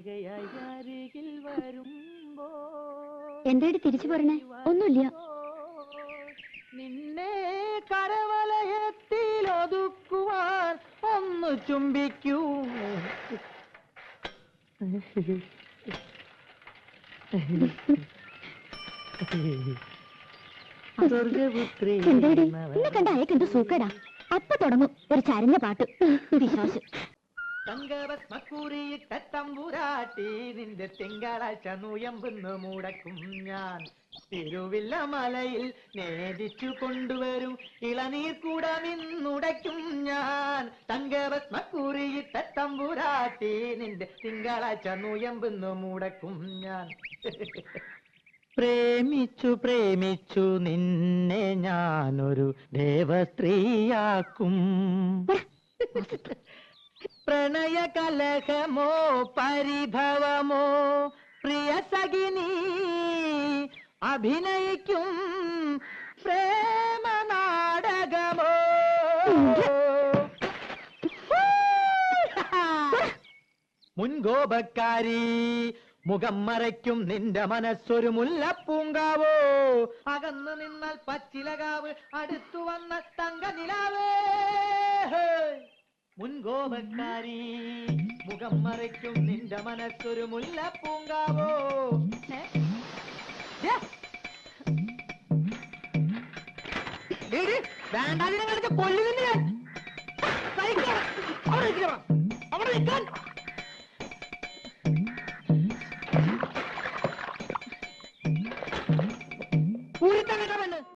അരികിൽ വരുമ്പോ എന്തായിട്ട് തിരിച്ചു പോരണേ? ഒന്നുമില്ല. നിന്നെ കരവലയത്തിൽ ഒതുക്കുവാൻ ഒന്ന് ചുംബിക്കൂ. സ്വർഗപുത്രി എന്നെ കണ്ട അയക്ക് എന്ത് സൂക്കേടാ. അപ്പൊ തുടങ്ങും ഒരു ചരഞ്ഞ പാട്ട്. വിശ്വാസം തങ്കഭസ്മക്കൂറിയിട്ട തമ്പുരാട്ടി നിന്റെ തിങ്കളാഴ്ച നുയമ്പെന്ന് മുടക്കും ഞാൻ. തിരുവില്ല മലയിൽ നേദിച്ചു കൊണ്ടുവരും ഇളനീർ കൂടമിന്നുടയ്ക്കും ഞാൻ. തങ്കഭസ്മക്കൂറിയിട്ട തമ്പുരാട്ടി നിന്റെ തിങ്കളാഴ്ച നുയമ്പെന്ന് മുടക്കും ഞാൻ. പ്രേമിച്ചു പ്രേമിച്ചു നിന്നെ ഞാനൊരു ദേവസ്ത്രീയാക്കും. പ്രണയ കലഹമോ പരിഭവമോ പ്രിയ സഖിനി അഭിനയിക്കും പ്രേമ നാടകമോ. മുൻകോപക്കാരി മുഖം മറയ്ക്കും നിന്റെ മനസ്സൊരു മുല്ലപ്പൂങ്കാവോ. അകന്നു നിന്നാൽ പച്ചിലകാവ് അടുത്തു വന്നാൽ തങ്ക നിലാവേ. മുൻകോപക്കാരി മുഖം മറയ്ക്കും നിന്റെ മനസ്സൊരു മുല്ലപ്പൂങ്കാവോ. വേണ്ടാതിനെ കൊല്ലുന്നില്ല. അവിടെ നിൽക്കാൻ